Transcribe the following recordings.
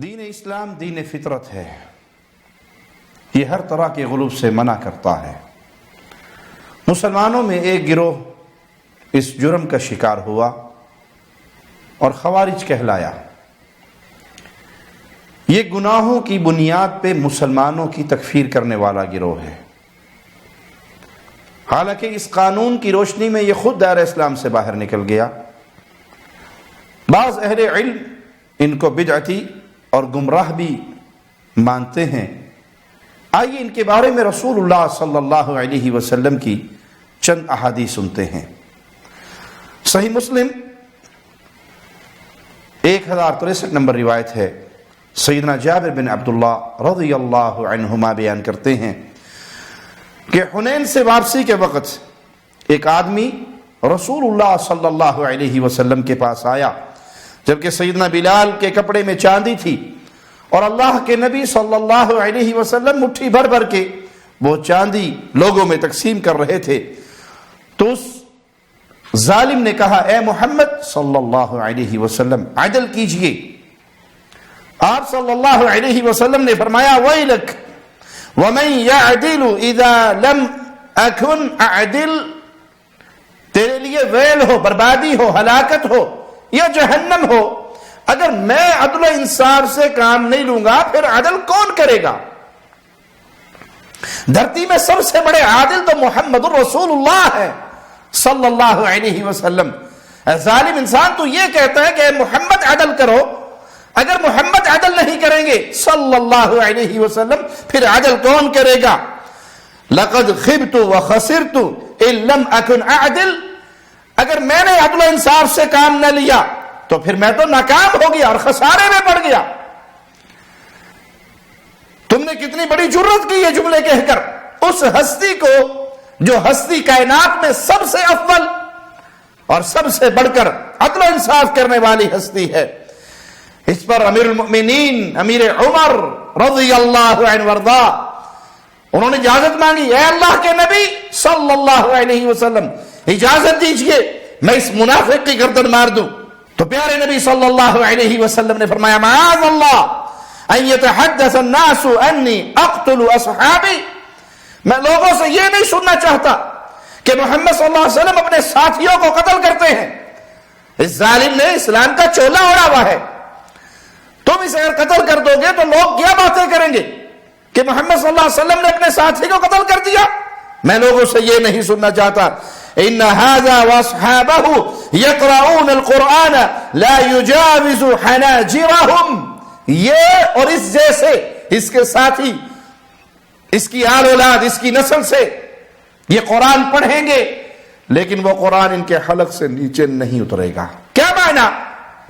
دین اسلام دین فطرت ہے، یہ ہر طرح کے غلو سے منع کرتا ہے۔ مسلمانوں میں ایک گروہ اس جرم کا شکار ہوا اور خوارج کہلایا۔ یہ گناہوں کی بنیاد پہ مسلمانوں کی تکفیر کرنے والا گروہ ہے، حالانکہ اس قانون کی روشنی میں یہ خود دائرہ اسلام سے باہر نکل گیا۔ بعض اہل علم ان کو بدعتی اور گمراہ بھی مانتے ہیں۔ آئیے ان کے بارے میں رسول اللہ صلی اللہ علیہ وسلم کی چند احادیث سنتے ہیں۔ صحیح مسلم 1063 نمبر روایت ہے، سیدنا جابر بن عبداللہ رضی اللہ عنہما بیان کرتے ہیں کہ حنین سے واپسی کے وقت ایک آدمی رسول اللہ صلی اللہ علیہ وسلم کے پاس آیا، جبکہ سیدنا بلال کے کپڑے میں چاندی تھی اور اللہ کے نبی صلی اللہ علیہ وسلم مٹھی بھر بھر کے وہ چاندی لوگوں میں تقسیم کر رہے تھے۔ تو اس ظالم نے کہا، اے محمد صلی اللہ علیہ وسلم عدل کیجئے۔ آپ صلی اللہ علیہ وسلم نے فرمایا، ویلک ومن یعدل اذا لم اکن اعدل، تیرے لیے ویل ہو، بربادی ہو، ہلاکت ہو یا جہنم ہو اگر میں عدل و انصاف سے کام نہیں لوں گا، پھر عدل کون کرے گا؟ دھرتی میں سب سے بڑے عادل تو محمد الرسول اللہ ہے صلی اللہ علیہ وسلم۔ ظالم انسان تو یہ کہتا ہے کہ اے محمد عدل کرو، اگر محمد عدل نہیں کریں گے صلی اللہ علیہ وسلم، پھر عدل کون کرے گا؟ لقد خبت وخسرت ان لم اکن اعدل، اگر میں نے عدل و انصاف سے کام نہ لیا تو پھر میں تو ناکام ہو گیا اور خسارے میں پڑ گیا۔ تم نے کتنی بڑی جرت کی یہ جملے کہہ کر اس ہستی کو جو ہستی کائنات میں سب سے افضل اور سب سے بڑھ کر عدل و انصاف کرنے والی ہستی ہے۔ اس پر امیر المؤمنین امیر عمر رضی اللہ عنہ وارضا انہوں نے اجازت مانگی، اے اللہ کے نبی صلی اللہ علیہ وسلم اجازت دیجئے میں اس منافق کی گردن مار دوں۔ تو پیارے نبی صلی اللہ علیہ وسلم نے فرمایا، معاذ اللہ ان یتحدث الناس انی اقتل اصحابی، میں لوگوں سے یہ نہیں سننا چاہتا کہ محمد صلی اللہ علیہ وسلم اپنے ساتھیوں کو قتل کرتے ہیں۔ اس ظالم نے اسلام کا چولا اوڑا ہوا ہے، تم اسے اگر قتل کر دو گے تو لوگ کیا باتیں کریں گے کہ محمد صلی اللہ علیہ وسلم نے اپنے ساتھی کو قتل کر دیا؟ میں لوگوں سے یہ نہیں سننا چاہتا۔ ان هذا واصحابه يقرؤون القرآن لا يجاوز حناجرهم، یہ اور اس جیسے اس کے ساتھی، اس کی آل اولاد، اس کی نسل سے یہ قرآن پڑھیں گے لیکن وہ قرآن ان کے حلق سے نیچے نہیں اترے گا۔ کیا معنی؟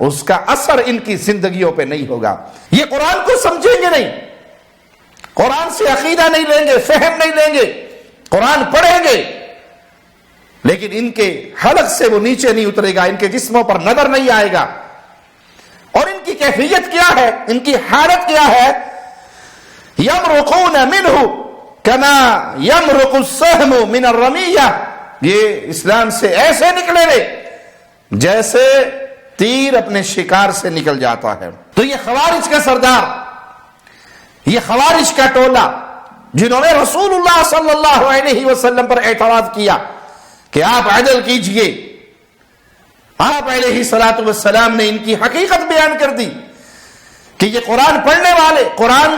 اس کا اثر ان کی زندگیوں پہ نہیں ہوگا، یہ قرآن کو سمجھیں گے نہیں، قرآن سے عقیدہ نہیں لیں گے، فہم نہیں لیں گے، قرآن پڑھیں گے لیکن ان کے حلق سے وہ نیچے نہیں اترے گا، ان کے جسموں پر نظر نہیں آئے گا۔ اور ان کی کیفیت کیا ہے، ان کی حالت کیا ہے؟ یمرقون منہ کما یمرق السہم من الرمیہ، یہ اسلام سے ایسے نکلے گے جیسے تیر اپنے شکار سے نکل جاتا ہے۔ تو یہ خوارج کا سردار، یہ خوارج کا ٹولہ جنہوں نے رسول اللہ صلی اللہ علیہ وسلم پر اعتراض کیا کہ آپ عدل کیجئے، آپ علیہ الصلوۃ والسلام نے ان کی حقیقت بیان کر دی کہ یہ قرآن پڑھنے والے، قرآن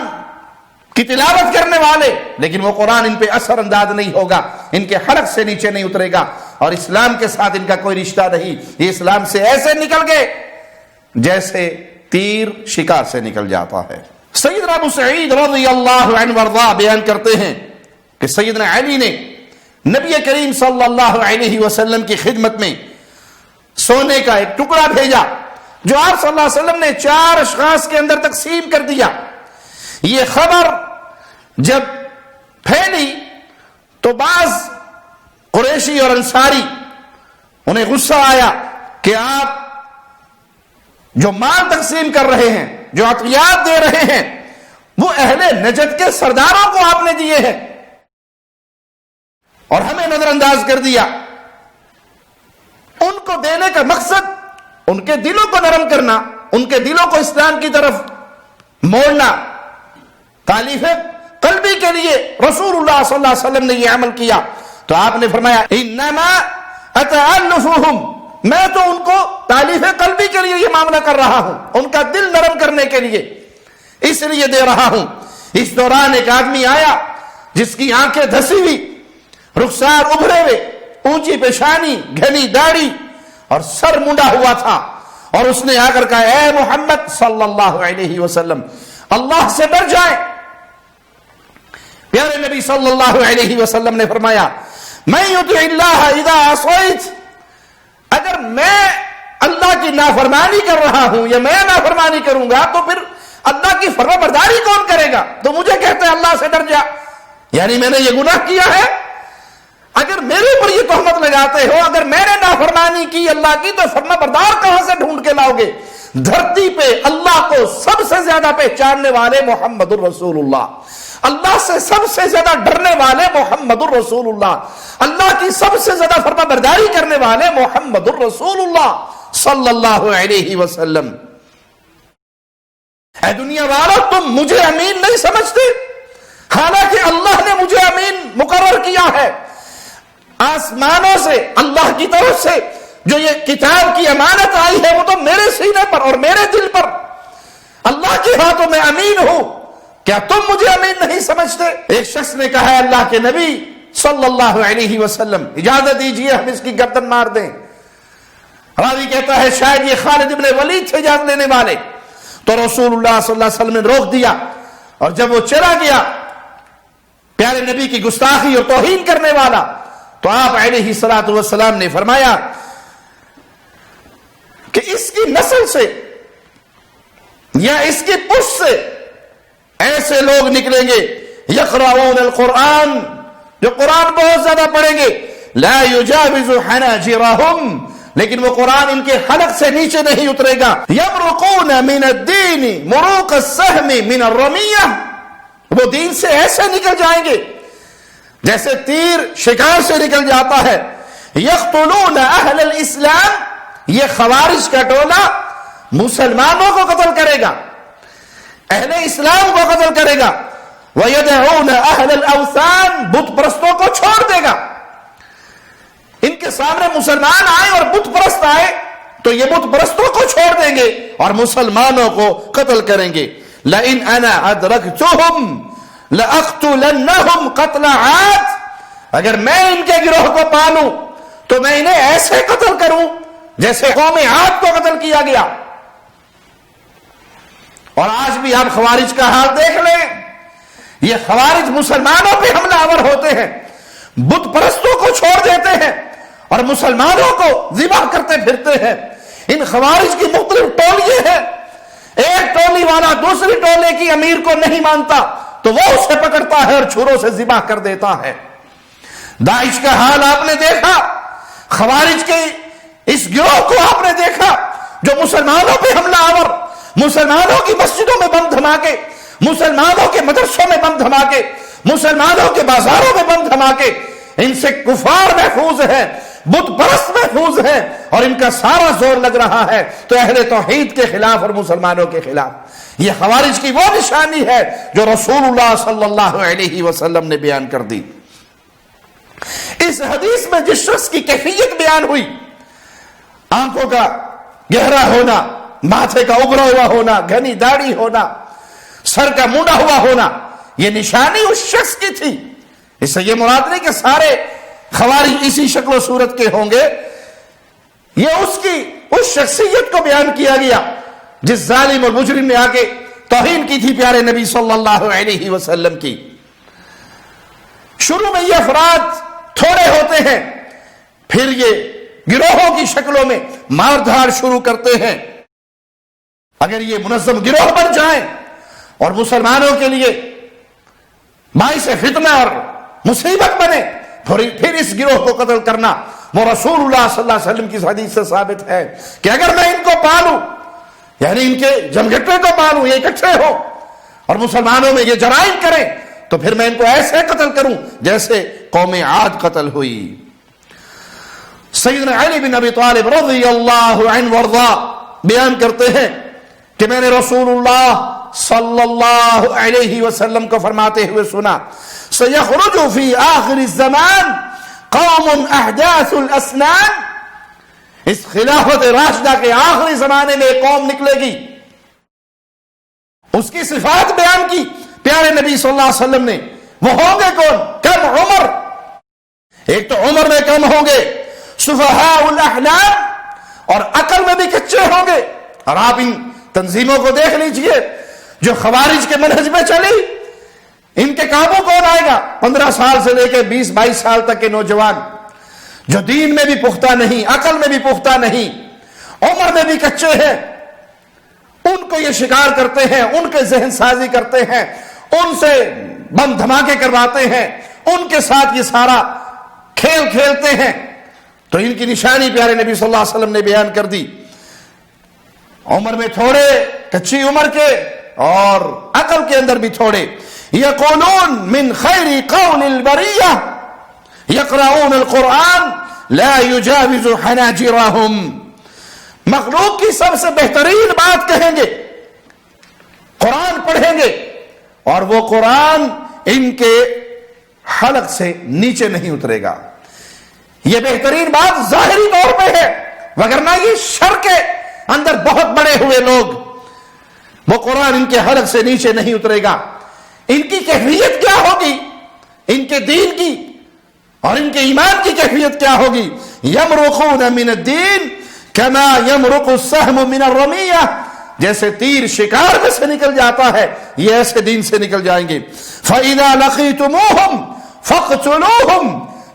کی تلاوت کرنے والے، لیکن وہ قرآن ان پہ اثر انداز نہیں ہوگا، ان کے حلق سے نیچے نہیں اترے گا اور اسلام کے ساتھ ان کا کوئی رشتہ نہیں، یہ اسلام سے ایسے نکل گئے جیسے تیر شکار سے نکل جاتا ہے۔ سیدنا ابو سعید رضی اللہ عنہ وارضا بیان کرتے ہیں کہ سیدنا علی نے نبی کریم صلی اللہ علیہ وسلم کی خدمت میں سونے کا ایک ٹکڑا بھیجا جو آپ صلی اللہ علیہ وسلم نے 4 اشخاص کے اندر تقسیم کر دیا۔ یہ خبر جب پھیلی تو بعض قریشی اور انصاری انہیں غصہ آیا کہ آپ جو مال تقسیم کر رہے ہیں، جو عطیات دے رہے ہیں، وہ اہل نجد کے سرداروں کو آپ نے دیے ہیں اور ہمیں نظر انداز کر دیا۔ ان کو دینے کا مقصد ان کے دلوں کو نرم کرنا، ان کے دلوں کو اسلام کی طرف موڑنا تالیف قلبی کے لیے رسول اللہ صلی اللہ علیہ وسلم نے یہ عمل کیا. تو آپ نے فرمایا انما اتعلفهم، میں تو ان کو تالیف قلبی کے لیے یہ معاملہ کر رہا ہوں، ان کا دل نرم کرنے کے لیے اس لیے دے رہا ہوں. اس دوران ایک آدمی آیا جس کی آنکھیں دھسی ہوئی، رخسار ابھرے ہوئے، اونچی پیشانی، گھنی داڑھی اور سر منڈا ہوا تھا، اور اس نے آ کر کہا اے محمد صلی اللہ علیہ وسلم اللہ سے ڈر جائیں. پیارے نبی صلی اللہ علیہ وسلم نے فرمایا من یطع اللہ اذا عصیت، اگر میں اللہ کی نافرمانی کر رہا ہوں یا میں نافرمانی کروں گا تو پھر اللہ کی فرما برداری کون کرے گا؟ تو مجھے کہتے ہیں اللہ سے ڈر جا، یعنی میں نے یہ گناہ کیا ہے؟ اگر میرے اوپر یہ تہمت لگاتے ہو، اگر میں نے نافرمانی کی اللہ کی تو فرما بردار کہاں سے ڈھونڈ کے لاؤ گے؟ دھرتی پہ اللہ کو سب سے زیادہ پہچاننے والے محمد الرسول اللہ، اللہ سے سب سے زیادہ ڈرنے والے محمد الرسول اللہ، اللہ کی سب سے زیادہ فرما برداری کرنے والے محمد الرسول اللہ صلی اللہ علیہ وسلم. اے دنیا والو، تم مجھے امین نہیں سمجھتے، حالانکہ اللہ نے مجھے امین مقرر کیا ہے. آسمانوں سے اللہ کی طرف سے جو یہ کتاب کی امانت آئی ہے وہ تو میرے سینے پر اور میرے دل پر اللہ کے ہاتھوں میں امین ہوں. کیا تم مجھے امین نہیں سمجھتے؟ ایک شخص نے کہا ہے اللہ کے نبی صلی اللہ علیہ وسلم اجازت دیجئے ہم اس کی گردن مار دیں. راوی کہتا ہے شاید یہ خالد ابن ولید تھے اجازت لینے والے. تو رسول اللہ صلی اللہ علیہ وسلم نے روک دیا، اور جب وہ چلا گیا پیارے نبی کی گستاخی اور توہین کرنے والا، تو آپ علیہ الصلوۃ والسلام نے فرمایا کہ اس کی نسل سے یا اس کی پشت سے ایسے لوگ نکلیں گے یقرؤون القرآن، جو قرآن بہت زیادہ پڑھیں گے، لا یجاوز حناجرہم، لیکن وہ قرآن ان کے حلق سے نیچے نہیں اترے گا. یمرقون من الدین مروق السہم من الرمیہ، وہ دین سے ایسے نکل جائیں گے جیسے تیر شکار سے نکل جاتا ہے. یقتلون اہل الاسلام، یہ خوارج کا ٹولہ مسلمانوں کو قتل کرے گا، اہل اسلام کو قتل کرے گا. وَيَدْعُونَ أَهْلَ الْأَوْثَانِ، بت پرستوں کو چھوڑ دے گا. ان کے سامنے مسلمان آئے اور بت پرست آئے تو یہ بت پرستوں کو چھوڑ دیں گے اور مسلمانوں کو قتل کریں گے. لَإِنْ أَنَا أَدْرَكْتُهُمْ لَأَقْتُلَنَّهُمْ قَتْلَ عَادٍ، اگر میں ان کے گروہ کو پالوں تو میں انہیں ایسے قتل کروں جیسے قوم عاد کو قتل کیا گیا. اور آج بھی آپ خوارج کا حال دیکھ لیں، یہ خوارج مسلمانوں پہ حملہ آور ہوتے ہیں، بت پرستوں کو چھوڑ دیتے ہیں اور مسلمانوں کو ذبح کرتے پھرتے ہیں. ان خوارج کی مختلف ٹولیاں ہیں. ایک ٹولی والا دوسری ٹولے کی امیر کو نہیں مانتا تو وہ اسے پکڑتا ہے اور چھروں سے ذبح کر دیتا ہے. داعش کا حال آپ نے دیکھا، خوارج کے اس گروہ کو آپ نے دیکھا جو مسلمانوں پہ حملہ آور، مسلمانوں کی مسجدوں میں بم دھماکے، مسلمانوں کے مدرسوں میں بم دھماکے، مسلمانوں کے بازاروں میں بم دھماکے. ان سے کفار محفوظ ہیں، بت پرست محفوظ ہیں، اور ان کا سارا زور لگ رہا ہے تو اہل توحید کے خلاف اور مسلمانوں کے خلاف. یہ خوارج کی وہ نشانی ہے جو رسول اللہ صلی اللہ علیہ وسلم نے بیان کر دی. اس حدیث میں جس شخص کی کیفیت بیان ہوئی، آنکھوں کا گہرا ہونا، ماتھے کا ابھرا ہوا ہونا، گھنی داڑھی ہونا، سر کا مونڈا ہوا ہونا، یہ نشانی اس شخص کی تھی. اس سے یہ مراد نہیں کہ سارے خوارج اسی شکل و صورت کے ہوں گے، یہ اس کی اس شخصیت کو بیان کیا گیا جس ظالم اور مجرم نے آ کے توہین کی تھی پیارے نبی صلی اللہ علیہ وسلم کی. شروع میں یہ افراد تھوڑے ہوتے ہیں، پھر یہ گروہوں کی شکلوں میں مار دھاڑ شروع کرتے ہیں. اگر یہ منظم گروہ بن جائیں اور مسلمانوں کے لیے باعث فتنہ اور مصیبت بنے، پھر اس گروہ کو قتل کرنا وہ رسول اللہ صلی اللہ علیہ وسلم کی حدیث سے ثابت ہے کہ اگر میں ان کو پالوں، یعنی ان کے جمگٹے کو پالوں، یہ اکٹھے ہو اور مسلمانوں میں یہ جرائم کریں، تو پھر میں ان کو ایسے قتل کروں جیسے قوم عاد قتل ہوئی. سیدنا علی بن ابی طالب رضی اللہ عنہ وارضا بیان کرتے ہیں کہ میں نے رسول اللہ صلی اللہ علیہ وسلم کو فرماتے ہوئے سنا، سَيَخْرُجُ فِي آخِرِ الزَّمَانِ قَوْمٌ أَحْدَاثُ الْأَسْنَانِ، اس خلافت راشدہ کے آخری زمانے میں ایک قوم نکلے گی۔ اس کی صفات بیان کی پیارے نبی صلی اللہ علیہ وسلم نے۔ وہ ہوں گے کون؟ کم عمر، ایک تو عمر میں کم ہوں گے، سفہاء الاحلام، اور عقل میں بھی کچے ہوں گے۔ اور آپ ان تنظیموں کو دیکھ لیجئے جو خوارج کے منہج میں چلی، ان کے قابو کون آئے گا؟ 15 سال سے لے کے 20-22 سال تک کے نوجوان جو دین میں بھی پختہ نہیں، عقل میں بھی پختہ نہیں، عمر میں بھی کچے ہیں، ان کو یہ شکار کرتے ہیں، ان کے ذہن سازی کرتے ہیں، ان سے بم دھماکے کرواتے ہیں، ان کے ساتھ یہ سارا کھیل کھیلتے ہیں۔ تو ان کی نشانی پیارے نبی صلی اللہ علیہ وسلم نے بیان کر دی۔ عمر میں تھوڑے، کچی عمر کے، اور عقل کے اندر بھی تھوڑے۔ یقولون من خیر قول البریہ یقرؤون القرآن لا یجاوز حناجرہم، مخلوق کی سب سے بہترین بات کہیں گے، قرآن پڑھیں گے، اور وہ قرآن ان کے حلق سے نیچے نہیں اترے گا۔ یہ بہترین بات ظاہری طور پہ ہے، وگرنہ یہ شر کے اندر بہت بڑے ہوئے لوگ، وہ قرآن ان کے حلق سے نیچے نہیں اترے گا۔ ان کی کیفیت کیا ہوگی؟ ان کے دین کی اور ان کے ایمان کی کیفیت کیا ہوگی؟ یمرقون من الدین کما یمرق السهم من الرمیہ، جیسے تیر شکار میں سے نکل جاتا ہے، یہ ایسے دین سے نکل جائیں گے۔ فَإِذَا لَقِيتُمُوهُمْ فَاقْتُلُوهُمْ،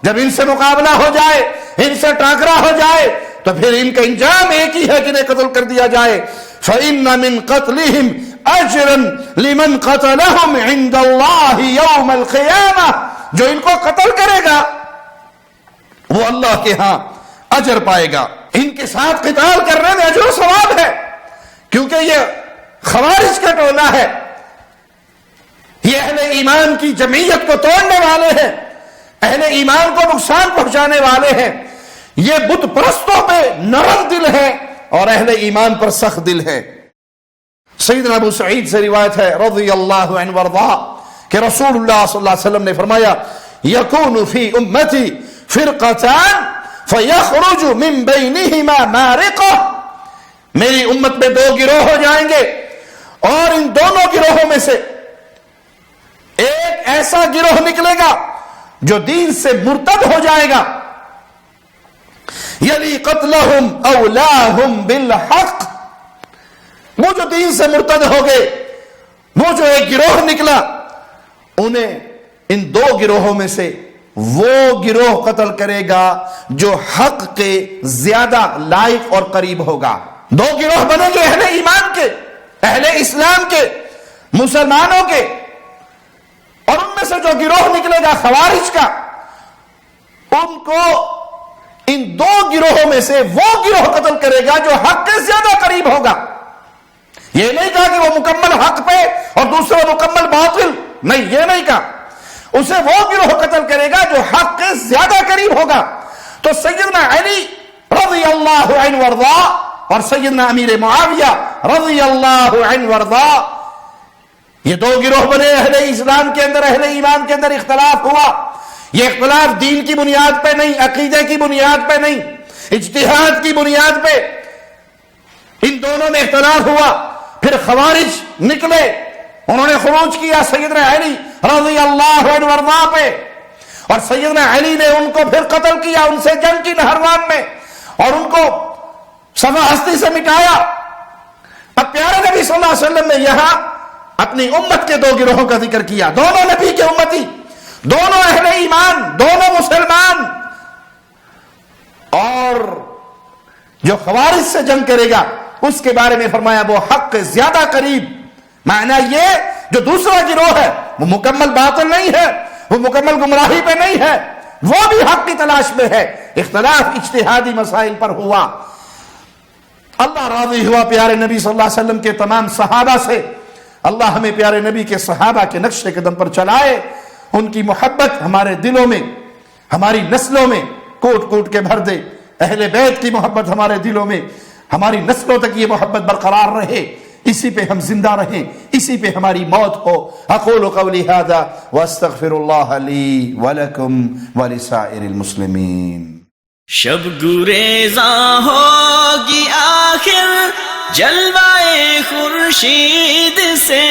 جب ان سے مقابلہ ہو جائے، ان سے ٹاکرا ہو جائے، تو پھر ان کا انجام ایک ہی ہے کہ انہیں قتل کر دیا جائے۔ فَإِنَّ مِن قَتْلِهِمْ أَجْرًا لِمَنْ قَتَلَهُمْ عِنْدَ اللَّهِ يَوْمَ الْقِيَامَةِ، جو ان کو قتل کرے گا وہ اللہ کے ہاں اجر پائے گا۔ ان کے ساتھ قتال کرنے میں اجر و ثواب ہے، کیونکہ یہ خوارج کا ٹولہ ہے، یہ اہل ایمان کی جمعیت کو توڑنے والے ہیں، اہل ایمان کو نقصان پہنچانے والے ہیں، یہ بت پرستوں پہ نرم دل ہے اور اہل ایمان پر سخت دل ہے۔ سیدنا ابو سعید سے روایت ہے رضی اللہ عنہ وارضاہ کہ رسول اللہ صلی اللہ علیہ وسلم نے فرمایا، یکون فی امتی فرقتان فیخرج من بینہما مارقہ، میری امت میں 2 گروہ ہو جائیں گے، اور ان دونوں گروہوں میں سے ایک ایسا گروہ نکلے گا جو دین سے مرتد ہو جائے گا، یلی قتلہم اولاہم بالحق، وہ جو دین سے مرتد ہو گئے، وہ جو ایک گروہ نکلا، انہیں ان 2 گروہوں میں سے وہ گروہ قتل کرے گا جو حق کے زیادہ لائق اور قریب ہوگا۔ 2 گروہ بنیں گے اہل ایمان کے، اہل اسلام کے، مسلمانوں کے، اور ان میں سے جو گروہ نکلے گا خوارج کا، ان کو ان 2 گروہوں میں سے وہ گروہ قتل کرے گا جو حق کے زیادہ قریب ہوگا۔ یہ نہیں کہا کہ وہ مکمل حق پہ اور دوسرا مکمل باطل، نہیں، یہ نہیں کہا، اسے وہ گروہ قتل کرے گا جو حق کے زیادہ قریب ہوگا۔ تو سیدنا علی رضی اللہ عنہ وارضاہ اور سیدنا امیر معاویہ رضی اللہ عنہ وارضاہ، یہ 2 گروہ بنے اہل اسلام کے اندر، اہل ایمان کے اندر اختلاف ہوا۔ یہ اختلاف دین کی بنیاد پہ نہیں، عقیدے کی بنیاد پہ نہیں، اجتہاد کی بنیاد پہ ان دونوں میں اختلاف ہوا۔ پھر خوارج نکلے، انہوں نے خروج کیا سیدنا علی رضی اللہ عنہ وارضاہ پہ، اور سیدنا علی نے ان کو پھر قتل کیا، ان سے جنگ کی نہروان میں، اور ان کو سما ہستی سے مٹایا۔ اب پیارے نبی صلی اللہ علیہ وسلم نے یہاں اپنی امت کے 2 گروہوں کا ذکر کیا، دونوں نبی کے امتی، دونوں اہل ایمان، دونوں مسلمان، اور جو خوارج سے جنگ کرے گا اس کے بارے میں فرمایا وہ حق کے زیادہ قریب۔ معنی یہ جو دوسرا گروہ ہے وہ مکمل باطل نہیں ہے، وہ مکمل گمراہی پہ نہیں ہے، وہ بھی حق کی تلاش میں ہے۔ اختلاف اجتہادی مسائل پر ہوا۔ اللہ راضی ہوا پیارے نبی صلی اللہ علیہ وسلم کے تمام صحابہ سے۔ اللہ ہمیں پیارے نبی کے صحابہ کے نقش قدم پر چلائے، ان کی محبت ہمارے دلوں میں، ہماری نسلوں میں کوٹ کوٹ کے بھر دے۔ اہل بیت کی محبت ہمارے دلوں میں، ہماری نسلوں تک یہ محبت برقرار رہے، اسی پہ ہم زندہ رہیں، اسی پہ ہماری موت ہو. اقول قولی ھذا واستغفر اللہ لی ولکم ولسائر المسلمین. شب گریزاں ہوگی آخر جلوائے خورشید سے،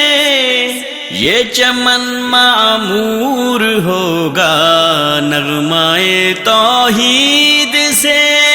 یہ چمن معمور ہوگا نغمائے توحید سے.